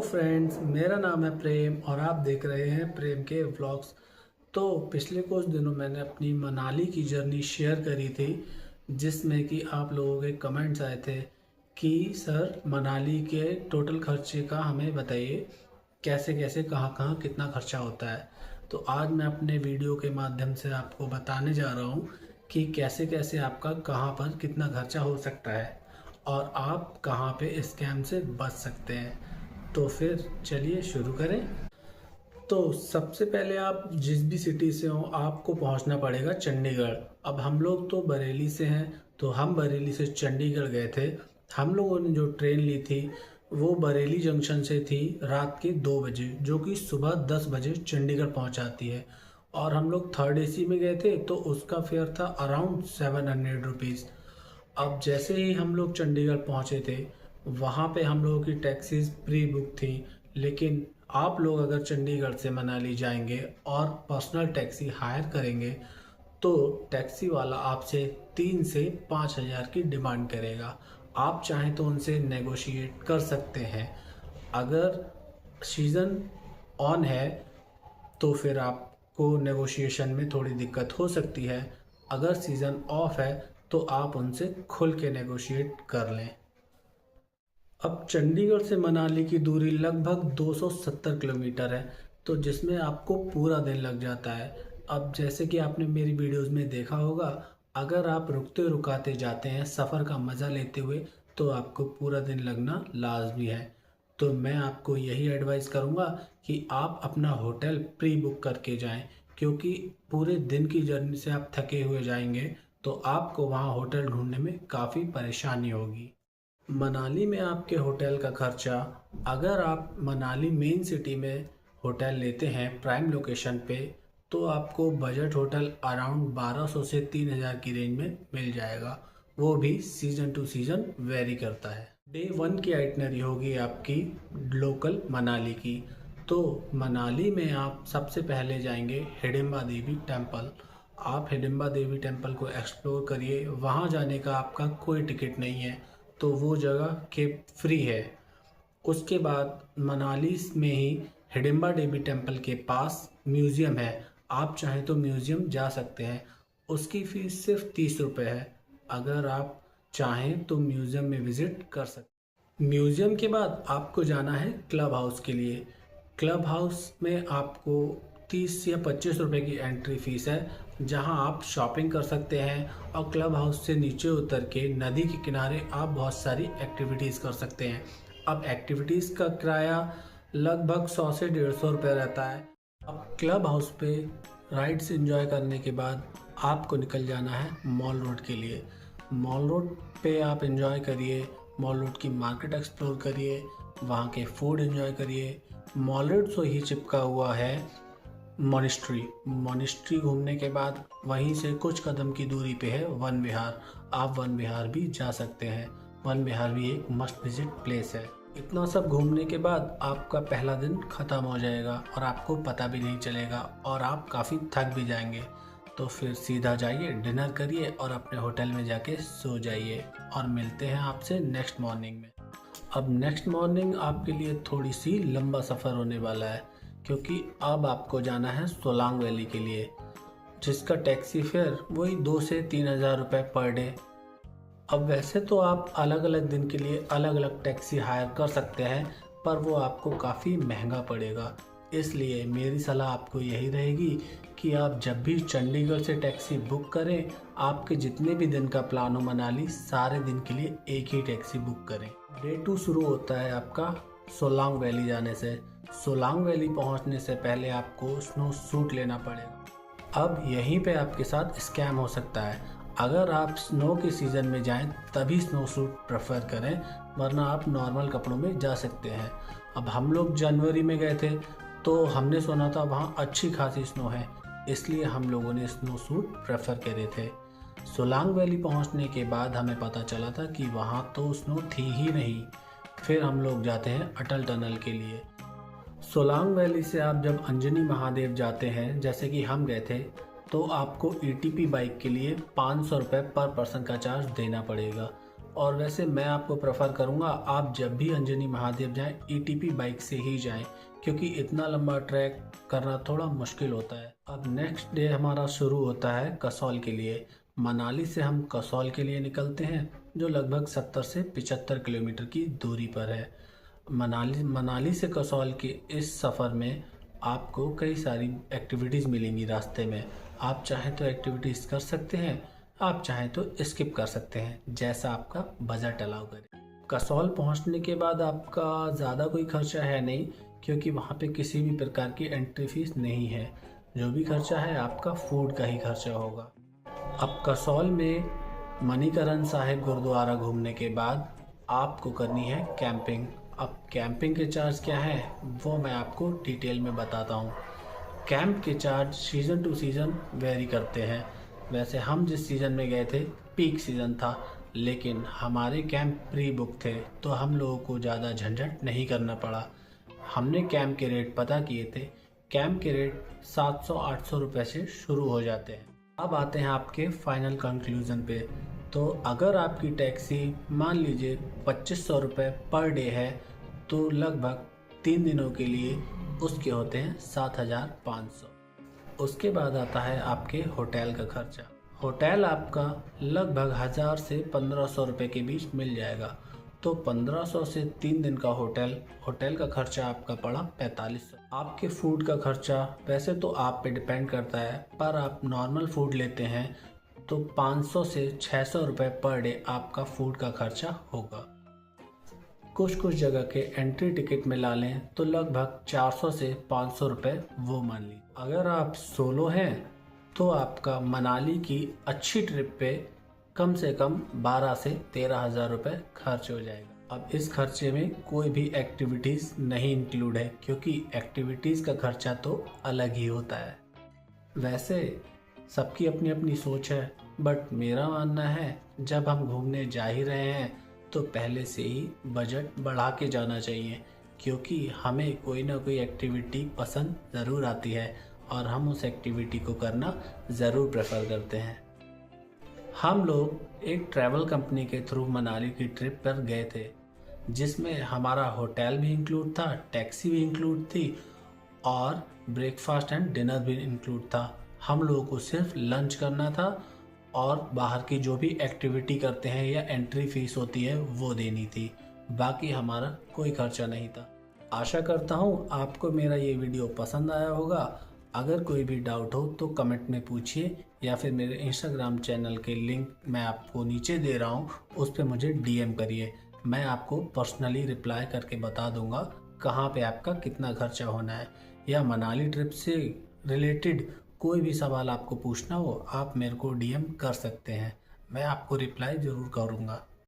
Friends, मेरा नाम है प्रेम और आप देख रहे हैं प्रेम के व्लॉग्स। तो पिछले कुछ दिनों मैंने अपनी मनाली की जर्नी शेयर करी थी, जिसमें कि आप लोगों के कमेंट्स आए थे कि सर मनाली के टोटल खर्चे का हमें बताइए, कैसे कैसे कहाँ कहाँ कितना खर्चा होता है। तो आज मैं अपने वीडियो के माध्यम से आपको बताने जा रहा हूँ कि कैसे कैसे आपका कहाँ पर कितना खर्चा हो सकता है और आप कहाँ पे स्कैम से बच सकते हैं। तो फिर चलिए शुरू करें। तो सबसे पहले आप जिस भी सिटी से हो आपको पहुंचना पड़ेगा चंडीगढ़। अब हम लोग तो बरेली से हैं, तो हम बरेली से चंडीगढ़ गए थे। हम लोगों ने जो ट्रेन ली थी वो बरेली जंक्शन से थी रात के 2 बजे, जो कि सुबह 10 बजे चंडीगढ़ पहुंचाती है। और हम लोग थर्ड एसी में गए थे, तो उसका फेयर था अराउंड 700 रुपीज़। अब जैसे ही हम लोग चंडीगढ़ पहुंचे थे, वहाँ पे हम लोगों की टैक्सीज प्री बुक थी। लेकिन आप लोग अगर चंडीगढ़ से मनाली जाएंगे और पर्सनल टैक्सी हायर करेंगे तो टैक्सी वाला आपसे 3 से 5 हज़ार की डिमांड करेगा। आप चाहें तो उनसे नेगोशिएट कर सकते हैं। अगर सीज़न ऑन है तो फिर आपको नेगोशिएशन में थोड़ी दिक्कत हो सकती है। अगर सीज़न ऑफ है तो आप उनसे खुल के नेगोशिएट कर लें। अब चंडीगढ़ से मनाली की दूरी लगभग 270 किलोमीटर है, तो जिसमें आपको पूरा दिन लग जाता है। अब जैसे कि आपने मेरी वीडियोस में देखा होगा, अगर आप रुकते रुकाते जाते हैं सफ़र का मज़ा लेते हुए तो आपको पूरा दिन लगना लाजमी है। तो मैं आपको यही एडवाइस करूँगा कि आप अपना होटल प्री बुक करके जाएं, क्योंकि पूरे दिन की जर्नी से आप थके हुए जाएंगे तो आपको वहाँ होटल ढूंढने में काफ़ी परेशानी होगी। मनाली में आपके होटल का खर्चा, अगर आप मनाली मेन सिटी में होटल लेते हैं प्राइम लोकेशन पे, तो आपको बजट होटल अराउंड 1200 से 3000 की रेंज में मिल जाएगा। वो भी सीज़न टू सीज़न वेरी करता है। डे 1 की आइटनरी होगी आपकी लोकल मनाली की। तो मनाली में आप सबसे पहले जाएंगे हिडिंबा देवी टेम्पल। आप हिडिंबा देवी टेम्पल को एक्सप्लोर करिए। वहाँ जाने का आपका कोई टिकट नहीं है, तो वो जगह के फ्री है। उसके बाद मनाली में ही हिडिंबा देवी टेम्पल के पास म्यूज़ियम है। आप चाहें तो म्यूज़ियम जा सकते हैं। उसकी फ़ीस सिर्फ 30 रुपये है। अगर आप चाहें तो म्यूज़ियम में विज़िट कर सकते हैं। म्यूज़ियम के बाद आपको जाना है क्लब हाउस के लिए। क्लब हाउस में आपको 30 या 25 रुपये की एंट्री फ़ीस है, जहां आप शॉपिंग कर सकते हैं। और क्लब हाउस से नीचे उतर के नदी के किनारे आप बहुत सारी एक्टिविटीज़ कर सकते हैं। अब एक्टिविटीज़ का किराया लगभग 100 से 150 रुपये रहता है। अब क्लब हाउस पे राइड्स एंजॉय करने के बाद आपको निकल जाना है मॉल रोड के लिए। मॉल रोड पे आप एंजॉय करिए, मॉल रोड की मार्केट एक्सप्लोर करिए, वहाँ के फूड एंजॉय करिए। मॉल रोड से ही चिपका हुआ है मॉनेस्ट्री घूमने के बाद वहीं से कुछ कदम की दूरी पे है वन विहार। आप वन विहार भी जा सकते हैं। वन विहार भी एक मस्ट विजिट प्लेस है। इतना सब घूमने के बाद आपका पहला दिन ख़त्म हो जाएगा और आपको पता भी नहीं चलेगा और आप काफ़ी थक भी जाएंगे। तो फिर सीधा जाइए, डिनर करिए और अपने होटल में जाके सो जाइए। और मिलते हैं आपसे नेक्स्ट मॉर्निंग में। अब नेक्स्ट मॉर्निंग आपके लिए थोड़ी सी लंबा सफ़र होने वाला है, क्योंकि अब आपको जाना है सोलांग वैली के लिए, जिसका टैक्सी फेयर वही 2 से 3 हज़ार रुपये पर डे। अब वैसे तो आप अलग अलग दिन के लिए अलग अलग टैक्सी हायर कर सकते हैं, पर वो आपको काफ़ी महंगा पड़ेगा। इसलिए मेरी सलाह आपको यही रहेगी कि आप जब भी चंडीगढ़ से टैक्सी बुक करें, आपके जितने भी दिन का प्लान हो मनाली, सारे दिन के लिए एक ही टैक्सी बुक करें। डे 2 शुरू होता है आपका सोलांग वैली जाने से। सोलांग वैली पहुंचने से पहले आपको स्नो सूट लेना पड़ेगा। अब यहीं पे आपके साथ स्कैम हो सकता है। अगर आप स्नो के सीज़न में जाएं तभी स्नो सूट प्रेफर करें, वरना आप नॉर्मल कपड़ों में जा सकते हैं। अब हम लोग जनवरी में गए थे, तो हमने सुना था वहाँ अच्छी खासी स्नो है, इसलिए हम लोगों ने स्नो सूट प्रेफर करे थे। सोलांग वैली पहुँचने के बाद हमें पता चला था कि वहाँ तो स्नो थी ही नहीं। फिर हम लोग जाते हैं अटल टनल के लिए। सोलांग वैली से आप जब अंजनी महादेव जाते हैं, जैसे कि हम गए थे, तो आपको ATP बाइक के लिए 500 रुपये पर पर्सन का चार्ज देना पड़ेगा। और वैसे मैं आपको प्रेफर करूँगा आप जब भी अंजनी महादेव जाएं ETP बाइक से ही जाएं, क्योंकि इतना लंबा ट्रैक करना थोड़ा मुश्किल होता है। अब नेक्स्ट डे हमारा शुरू होता है कसौल के लिए। मनाली से हम कसौल के लिए निकलते हैं, जो लगभग 70 से 75 किलोमीटर की दूरी पर है। मनाली से कसौल के इस सफ़र में आपको कई सारी एक्टिविटीज़ मिलेंगी रास्ते में। आप चाहें तो एक्टिविटीज़ कर सकते हैं, आप चाहें तो स्किप कर सकते हैं, जैसा आपका बजट अलाउ करे। कसौल पहुंचने के बाद आपका ज़्यादा कोई खर्चा है नहीं, क्योंकि वहां पे किसी भी प्रकार की एंट्री फीस नहीं है। जो भी खर्चा है आपका फूड का ही खर्चा होगा। अब कसौल में मणिकरण साहिब गुरुद्वारा घूमने के बाद आपको करनी है कैंपिंग। अब कैंपिंग के चार्ज क्या है वो मैं आपको डिटेल में बताता हूँ। कैंप के charge season two season very करते हैं। वैसे हम जिस सीज़न में गए थे पीक सीज़न था, लेकिन हमारे कैंप प्री बुक थे, तो हम लोगों को ज़्यादा झंझट नहीं करना पड़ा। हमने कैंप के रेट पता किए थे। कैंप के रेट 700-800 रुपये से शुरू हो जाते हैं। अब आते हैं आपके फाइनल कंक्लूज़न पे। तो अगर आपकी टैक्सी मान लीजिए 2500 रुपये पर डे है, तो लगभग 3 दिनों के लिए उसके होते हैं 7500। उसके बाद आता है आपके होटल का खर्चा। होटल आपका लगभग 1000 से 1500 रुपये के बीच मिल जाएगा। तो 1500 से 3 दिन का होटल का खर्चा आपका पड़ा 4500। आपके फूड का खर्चा वैसे तो आप पे डिपेंड करता है, पर आप नॉर्मल फूड लेते हैं तो 500 से 600 रुपये पर डे आपका फूड का खर्चा होगा। कुछ जगह के एंट्री टिकट मिला लें तो लगभग 400 से 500 रुपये वो मान लीजिए। अगर आप सोलो हैं तो आपका मनाली की अच्छी ट्रिप पे कम से कम 12 से 13 हज़ार रुपये खर्च हो जाएगा। अब इस खर्चे में कोई भी एक्टिविटीज़ नहीं इंक्लूड है, क्योंकि एक्टिविटीज़ का खर्चा तो अलग ही होता है। वैसे सबकी अपनी अपनी सोच है, बट मेरा मानना है जब हम घूमने जा ही रहे हैं तो पहले से ही बजट बढ़ा के जाना चाहिए, क्योंकि हमें कोई ना कोई एक्टिविटी पसंद ज़रूर आती है और हम उस एक्टिविटी को करना ज़रूर प्रेफर करते हैं। हम लोग एक ट्रैवल कंपनी के थ्रू मनाली की ट्रिप पर गए थे, जिसमें हमारा होटल भी इंक्लूड था, टैक्सी भी इंक्लूड थी और ब्रेकफास्ट एंड डिनर भी इंक्लूड था। हम लोगों को सिर्फ लंच करना था और बाहर की जो भी एक्टिविटी करते हैं या एंट्री फीस होती है वो देनी थी। बाकी हमारा कोई खर्चा नहीं था। आशा करता हूँ आपको मेरा ये वीडियो पसंद आया होगा। अगर कोई भी डाउट हो तो कमेंट में पूछिए, या फिर मेरे इंस्टाग्राम चैनल के लिंक मैं आपको नीचे दे रहा हूँ, उस पर मुझे DM करिए। मैं आपको पर्सनली रिप्लाई करके बता दूंगा कहाँ पे आपका कितना खर्चा होना है। या मनाली ट्रिप से रिलेटेड कोई भी सवाल आपको पूछना हो आप मेरे को DM कर सकते हैं, मैं आपको रिप्लाई ज़रूर करूँगा।